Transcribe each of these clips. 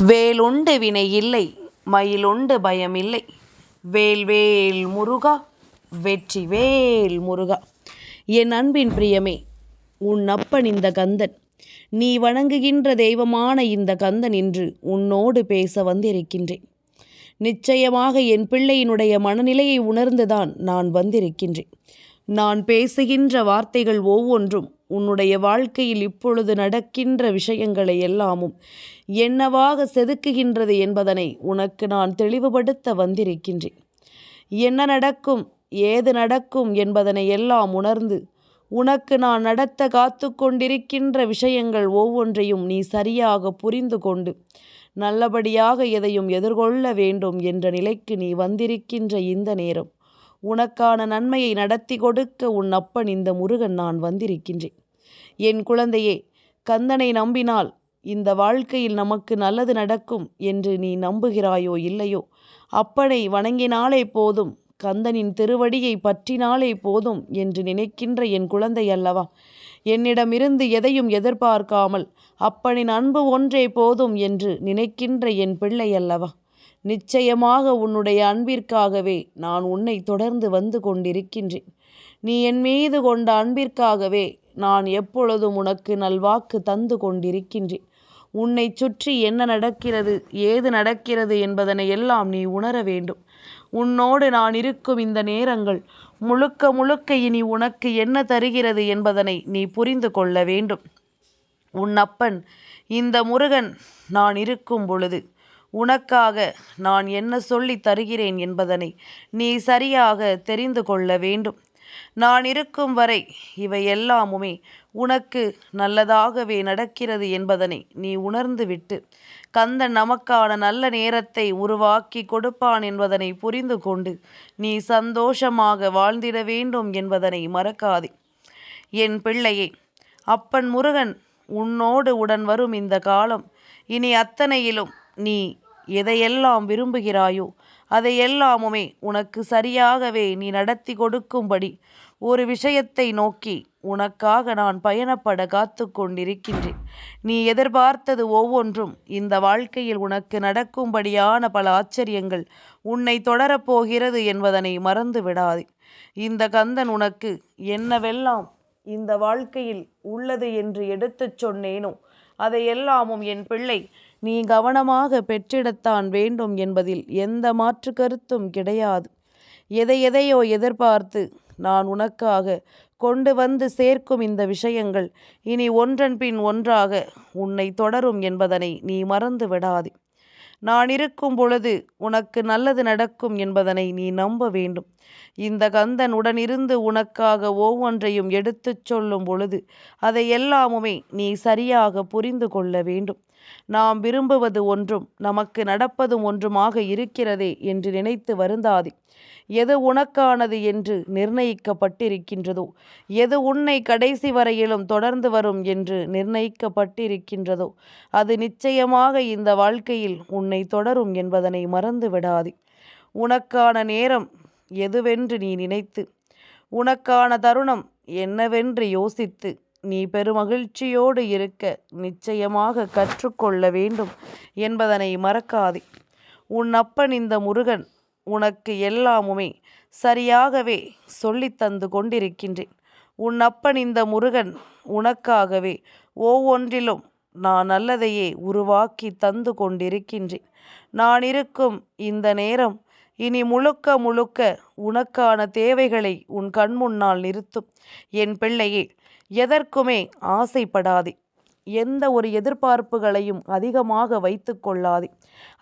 வேலுண்டு வினை இல்லை, மயிலுண்டு பயமில்லை. வேல் வேல் முருகா, வெற்றி வேல் முருகா. என் அன்பின் பிரியமே, உன் அப்பன் இந்த கந்தன், நீ வணங்குகின்ற தெய்வமான இந்த கந்தன் இன்று உன்னோடு பேச வந்திருக்கின்றேன். நிச்சயமாக என் பிள்ளையினுடைய மனநிலையை உணர்ந்துதான் நான் வந்திருக்கின்றேன். நான் பேசுகின்ற வார்த்தைகள் ஒவ்வொன்றும் உன்னுடைய வாழ்க்கையில் இப்பொழுது நடக்கின்ற விஷயங்களை எல்லாமும் என்னவாக செதுக்குகின்றது என்பதனை உனக்கு நான் தெளிவுபடுத்த வந்திருக்கின்றேன். என்ன நடக்கும், ஏது நடக்கும் என்பதனை எல்லாம் உணர்ந்து உனக்கு நான் நடத்த காத்து கொண்டிருக்கின்ற விஷயங்கள் ஒவ்வொன்றையும் நீ சரியாக புரிந்து கொண்டு நல்லபடியாக எதையும் எதிர்கொள்ள வேண்டும் என்ற நிலைக்கு நீ வந்திருக்கின்ற இந்த நேரம் உனக்கான நன்மையை நடத்தி கொடுக்க உன் அப்பன் இந்த முருகன் நான் வந்திருக்கின்றேன். என் குழந்தையே, கந்தனை நம்பினால் இந்த வாழ்க்கையில் நமக்கு நல்லது நடக்கும் என்று நீ நம்புகிறாயோ இல்லையோ, அப்பனை வணங்கினாலே போதும், கந்தனின் திருவடியை பற்றினாலே போதும் என்று நினைக்கின்ற என் குழந்தை அல்லவா? என்னிடமிருந்து எதையும் எதிர்பார்க்காமல் அப்பனின் அன்பு ஒன்றே போதும் என்று நினைக்கின்ற என் பிள்ளை அல்லவா? நிச்சயமாக உன்னுடைய அன்பிற்காகவே நான் உன்னை தொடர்ந்து வந்து கொண்டிருக்கின்றேன். நீ என் மீது கொண்ட அன்பிற்காகவே நான் எப்பொழுதும் உனக்கு நல்வாக்கு தந்து கொண்டிருக்கின்றேன். உன்னை சுற்றி என்ன நடக்கிறது, ஏது நடக்கிறது என்பதனை எல்லாம் நீ உணர வேண்டும். உன்னோடு நான் இருக்கும் இந்த நேரங்கள் முழுக்க முழுக்க இனி உனக்கு என்ன தருகிறது என்பதனை நீ புரிந்து கொள்ள வேண்டும். உன் அப்பன் இந்த முருகன் நான் இருக்கும் பொழுது உனக்காக நான் என்ன சொல்லி தருகிறேன் என்பதனை நீ சரியாக தெரிந்து கொள்ள வேண்டும். நான் இருக்கும் வரை இவை எல்லாமுமே உனக்கு நல்லதாகவே நடக்கிறது என்பதனை நீ உணர்ந்துவிட்டு கந்தன் நமக்கான நல்ல நேரத்தை உருவாக்கி கொடுப்பான் என்பதனை புரிந்து கொண்டு நீ சந்தோஷமாக வாழ்ந்திட வேண்டும் என்பதனை மறக்காதே. என் பிள்ளையே, அப்பன் முருகன் உன்னோடு உடன் வரும் இந்த காலம் இனி அத்தனையிலும் நீ எதையெல்லாம் விரும்புகிறாயோ அதையெல்லாமுமே உனக்கு சரியாகவே நீ நடத்தி கொடுக்கும்படி ஒரு விஷயத்தை நோக்கி உனக்காக நான் பயணப்பட காத்து கொண்டிருக்கின்றேன். நீ எதிர்பார்த்தது ஒவ்வொன்றும் இந்த வாழ்க்கையில் உனக்கு நடக்கும்படியான பல ஆச்சரியங்கள் உன்னை தொடரப்போகிறது என்பதனை மறந்து விடாதே. இந்த கந்தன் உனக்கு என்னவெல்லாம் இந்த வாழ்க்கையில் உள்ளது என்று எடுத்துச் சொன்னேனோ அதையெல்லாமும் என் பிள்ளை நீ கவனமாக பெற்றிடத்தான் வேண்டும் என்பதில் எந்த மாற்று கருத்தும் கிடையாது. எதையோ எதிர்பார்த்து நான் உனக்காக கொண்டு வந்து சேர்க்கும் இந்த விஷயங்கள் இனி ஒன்றன் பின் ஒன்றாக உன்னை தொடரும் என்பதனை நீ மறந்து விடாதே. நான் இருக்கும் பொழுது உனக்கு நல்லது நடக்கும் என்பதனை நீ நம்ப வேண்டும். இந்த கந்தன் உடனிருந்து உனக்காக ஒவ்வொன்றையும் எடுத்துச் சொல்லும் பொழுது அதை எல்லாமுமே நீ சரியாக புரிந்து கொள்ள வேண்டும். நாம் விரும்புவது ஒன்றும் நமக்கு நடப்பதும் ஒன்றுமாக இருக்கிறதே என்று நினைத்து வருந்தாதே. எது உனக்கானது என்று நிர்ணயிக்கப்பட்டிருக்கின்றதோ, எது உன்னை கடைசி வரையிலும் தொடர்ந்து வரும் என்று நிர்ணயிக்கப்பட்டிருக்கின்றதோ அது நிச்சயமாக இந்த வாழ்க்கையில் உன்னை தொடரும் என்பதனை மறந்து விடாதே. உனக்கான நேரம் எதுவென்று நீ நினைத்து, உனக்கான தருணம் என்னவென்று யோசித்து நீ பெருமகிழ்ச்சியோடு இருக்க நிச்சயமாக கற்றுக்கொள்ள வேண்டும் என்பதனை மறக்காதே. உன் அப்பன் இந்த முருகன் உனக்கு எல்லாமுமே சரியாகவே சொல்லித்தந்து கொண்டிருக்கின்றேன். உன் அப்பன் இந்த முருகன் உனக்காகவே ஒவ்வொன்றிலும் நான் நல்லதையே உருவாக்கி தந்து கொண்டிருக்கின்றேன். நான் இருக்கும் இந்த நேரம் இனி முழுக்க முழுக்க உனக்கான தேவைகளை உன் கண் முன்னால் நிறுத்தும். என் பிள்ளையே, எதற்குமே ஆசைப்படாதே. எந்த ஒரு எதிர்பார்ப்புகளையும் அதிகமாக வைத்து கொள்ளாதே.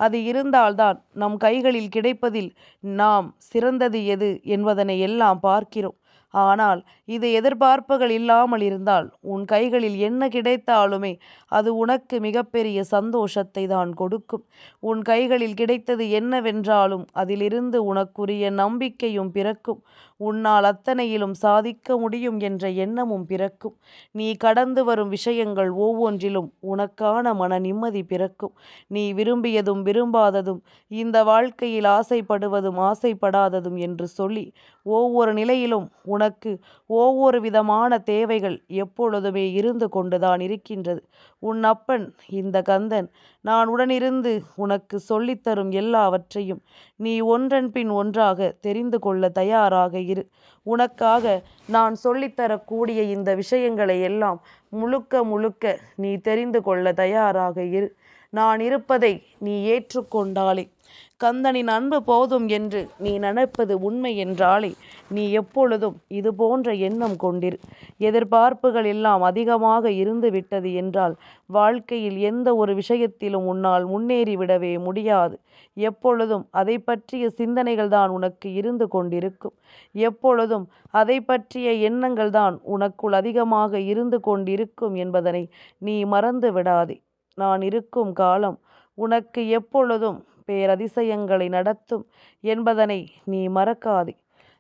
அது இருந்தால்தான் நம் கைகளில் கிடைப்பதில் நாம் சிறந்தது எது என்பதனை எல்லாம் பார்க்கிறோம். ஆனால் இது எதிர்பார்ப்புகள் இல்லாமல் இருந்தால் உன் கைகளில் என்ன கிடைத்தாலுமே அது உனக்கு மிகப்பெரிய சந்தோஷத்தை தான் கொடுக்கும். உன் கைகளில் கிடைத்தது என்னவென்றாலும் அதிலிருந்து உனக்குரிய நம்பிக்கையும் பிறக்கும். உன்னால் அத்தனையிலும் சாதிக்க முடியும் என்ற எண்ணமும் பிறக்கும். நீ கடந்து வரும் விஷயங்கள் ஒவ்வொன்றிலும் உனக்கான மன நிம்மதி பிறக்கும். நீ விரும்பியதும் விரும்பாததும், இந்த வாழ்க்கையில் ஆசைப்படுவதும் ஆசைப்படாததும் என்று சொல்லி ஒவ்வொரு நிலையிலும் உனக்கு ஒவ்வொரு விதமான தேவைகள் எப்பொழுதுமே இருந்து கொண்டுதான் இருக்கின்றது. உன் அப்பன் இந்த கந்தன் நான் உடனிருந்து உனக்கு சொல்லித்தரும் எல்லாவற்றையும் நீ ஒன்றன் பின் ஒன்றாக தெரிந்து கொள்ள தயாராக இரு. உனக்காக நான் சொல்லித்தரக்கூடிய இந்த விஷயங்களை எல்லாம் முழுக்க முழுக்க நீ தெரிந்து கொள்ள தயாராக இரு. நான் இருப்பதை நீ ஏற்றுக்கொண்டாலே, கந்தனின் அன்பு போதும் என்று நீ நினைப்பது உண்மை என்றாலே, நீ எப்பொழுதும் இது போன்ற எண்ணம் கொண்டிரு. எதிர்பார்ப்புகள் எல்லாம் அதிகமாக இருந்து விட்டது என்றால் வாழ்க்கையில் எந்த ஒரு விஷயத்திலும் உன்னால் முன்னேறிவிடவே முடியாது. எப்பொழுதும் அதை பற்றிய சிந்தனைகள் தான் உனக்கு இருந்து கொண்டிருக்கும். எப்பொழுதும் அதை பற்றிய எண்ணங்கள் தான் உனக்குள் அதிகமாக இருந்து கொண்டிருக்கும் என்பதனை நீ மறந்து விடாதே. நான் இருக்கும் காலம் உனக்கு எப்பொழுதும் பேரதிசயங்களை நடத்தும் என்பதனை நீ மறக்காதே.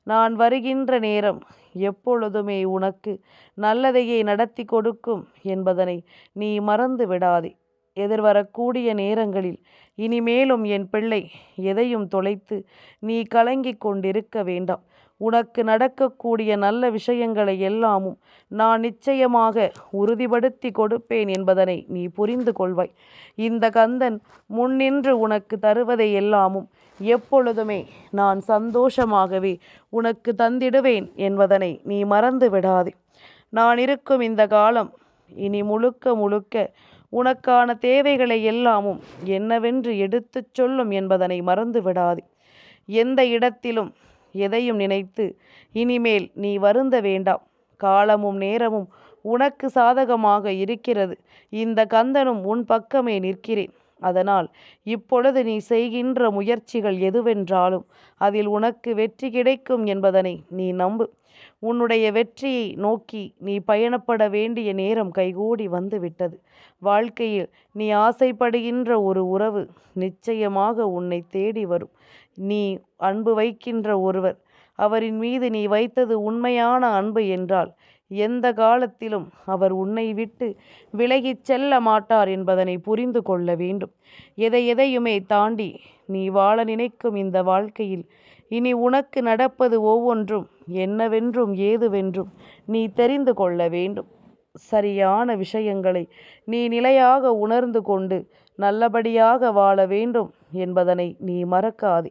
நான் வருகின்ற நேரம் எப்பொழுதுமே உனக்கு நல்லதையே நடத்தி கொடுக்கும் என்பதனை நீ மறந்து விடாதே. எதிர்வரக்கூடிய நேரங்களில் இனிமேலும் என் பிள்ளை எதையும் தொலைத்து நீ கலங்கிக் கொண்டிருக்க வேண்டாம். உனக்கு நடக்கக்கூடிய நல்ல விஷயங்களை எல்லாமும் நான் நிச்சயமாக உறுதிப்படுத்தி கொடுப்பேன் என்பதனை நீ புரிந்து கொள்வாய். இந்த கந்தன் முன்னின்று உனக்கு தருவதை எல்லாமும் எப்பொழுதுமே நான் சந்தோஷமாகவே உனக்கு தந்திடுவேன் என்பதனை நீ மறந்து விடாதே. நான் இருக்கும் இந்த காலம் இனி முழுக்க முழுக்க உனக்கான தேவைகளை எல்லாமும் என்னவென்று எடுத்துச் சொல்லும் என்பதனை மறந்து விடாதே. எந்த இடத்திலும் எதையும் நினைத்து இனிமேல் நீ வருந்த வேண்டாம். காலமும் நேரமும் உனக்கு சாதகமாக இருக்கிறது. இந்த கந்தனும் உன் பக்கமே நிற்கிறேன். அதனால் இப்பொழுது நீ செய்கின்ற முயற்சிகள் எதுவென்றாலும் அதில் உனக்கு வெற்றி கிடைக்கும் என்பதனை நீ நம்பு. உன்னுடைய வெற்றியை நோக்கி நீ பயணப்பட வேண்டிய நேரம் கைகூடி வந்துவிட்டது. வாழ்க்கையில் நீ ஆசைப்படுகின்ற ஒரு உறவு நிச்சயமாக உன்னை தேடி வரும். நீ அன்பு வைக்கின்ற ஒருவர், அவரின் மீது நீ வைத்தது உண்மையான அன்பு என்றால் எந்த காலத்திலும் அவர் உன்னை விட்டு விலகிச் செல்ல மாட்டார் என்பதனை புரிந்து கொள்ள வேண்டும். எதையுமே தாண்டி நீ வாழ நினைக்கும் இந்த வாழ்க்கையில் இனி உனக்கு நடப்பது ஒவ்வொன்றும் என்னவென்றும் ஏதுவென்றும் நீ தெரிந்து கொள்ள வேண்டும். சரியான விஷயங்களை நீ நிலையாக உணர்ந்து கொண்டு நல்லபடியாக வாழ வேண்டும் என்பதனை நீ மறக்காதே.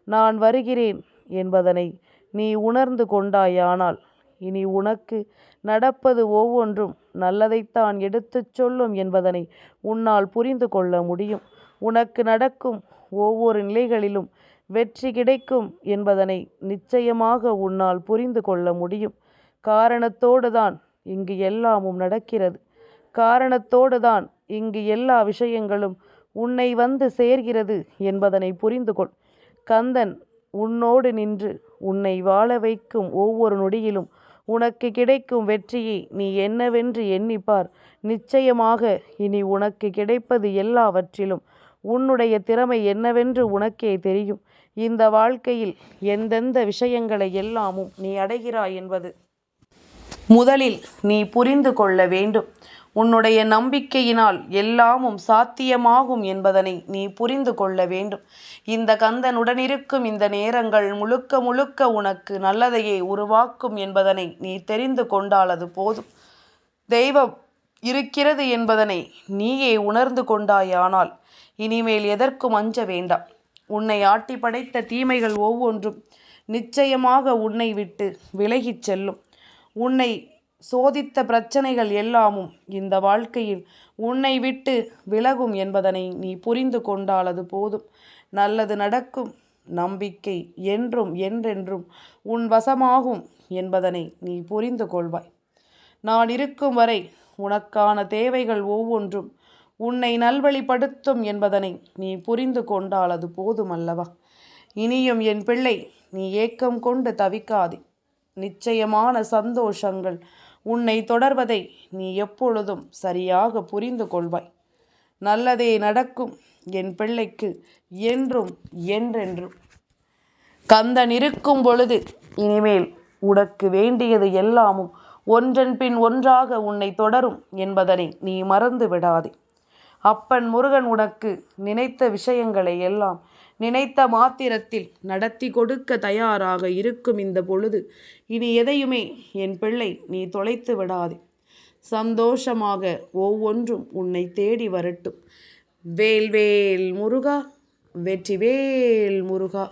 நான் வருகிறேன் என்பதனை நீ உணர்ந்து கொண்டாயானால் இனி உனக்கு நடப்பது ஒவ்வொன்றும் நல்லதைத்தான் எடுத்துச் சொல்லும் என்பதனை உன்னால் புரிந்து கொள்ள முடியும். உனக்கு நடக்கும் ஒவ்வொரு நிலைகளிலும் வெற்றி கிடைக்கும் என்பதனை நிச்சயமாக உன்னால் புரிந்து கொள்ள முடியும். காரணத்தோடு தான் இங்கு எல்லாமும் நடக்கிறது. காரணத்தோடு தான் இங்கு எல்லா விஷயங்களும் உன்னை வந்து சேர்கிறது என்பதனை புரிந்து கொள். கந்தன் உன்னோடு நின்று உன்னை வாழ வைக்கும் ஒவ்வொரு நொடியிலும் உனக்கு கிடைக்கும் வெற்றியை நீ என்னவென்று எண்ணிப்பார். நிச்சயமாக இனி உனக்கு கிடைப்பது எல்லாவற்றிலும் உன்னுடைய திறமை என்னவென்று உனக்கே தெரியும். இந்த வாழ்க்கையில் எந்தெந்த விஷயங்களை எல்லாமும் நீ அடைகிறாய் என்பது முதலில் நீ புரிந்து கொள்ள வேண்டும். உன்னுடைய நம்பிக்கையினால் எல்லாமும் சாத்தியமாகும் என்பதனை நீ புரிந்து கொள்ள வேண்டும். இந்த கந்தனுடனிருக்கும் இந்த நேரங்கள் முழுக்க முழுக்க உனக்கு நல்லதையே உருவாக்கும் என்பதனை நீ தெரிந்து கொண்டால் அது போதும். தெய்வம் இருக்கிறது என்பதனை நீயே உணர்ந்து கொண்டாயானால் இனிமேல் எதற்கும் அஞ்ச வேண்டாம். உன்னை ஆட்டி படைத்த தீமைகள் ஒவ்வொன்றும் நிச்சயமாக உன்னை விட்டு விலகிச் செல்லும். உன்னை சோதித்த பிரச்சனைகள் எல்லாமும் இந்த வாழ்க்கையில் உன்னை விட்டு விலகும் என்பதனை நீ புரிந்து கொண்டால் அது போதும். நல்லது நடக்கும். நம்பிக்கை என்றும் என்றென்றும் உன் வசமாகும் என்பதனை நீ புரிந்து கொள்வாய். நான் இருக்கும் வரை உனக்கான தேவைகள் ஒவ்வொன்றும் உன்னை நல்வழிப்படுத்தும் என்பதனை நீ புரிந்து கொண்டால் அது போதுமல்லவா? இனியும் என் பிள்ளை, நீ ஏக்கம் கொண்டு தவிக்காதே. நிச்சயமான சந்தோஷங்கள் உன்னை தொடர்வதை நீ எப்பொழுதும் சரியாக புரிந்து கொள்வாய். நல்லதே நடக்கும் என் பிள்ளைக்கு என்றும் என்றென்றும். கந்தன் இருக்கும் பொழுது இனிமேல் உனக்கு வேண்டியது எல்லாமும் ஒன்றன் பின் ஒன்றாக உன்னை தொடரும் என்பதனை நீ மறந்து விடாதே. அப்பன் முருகன் உனக்கு நினைத்த விஷயங்களை எல்லாம் நினைத்த மாத்திரத்தில் நடத்தி கொடுக்க தயாராக இருக்கும் இந்த பொழுது இனி எதையுமே என் பிள்ளை நீ தொலைத்து விடாதே. சந்தோஷமாக ஒவ்வொன்றும் உன்னை தேடி வரட்டும். வேல் வேல் முருகா, வெற்றிவேல் முருகா.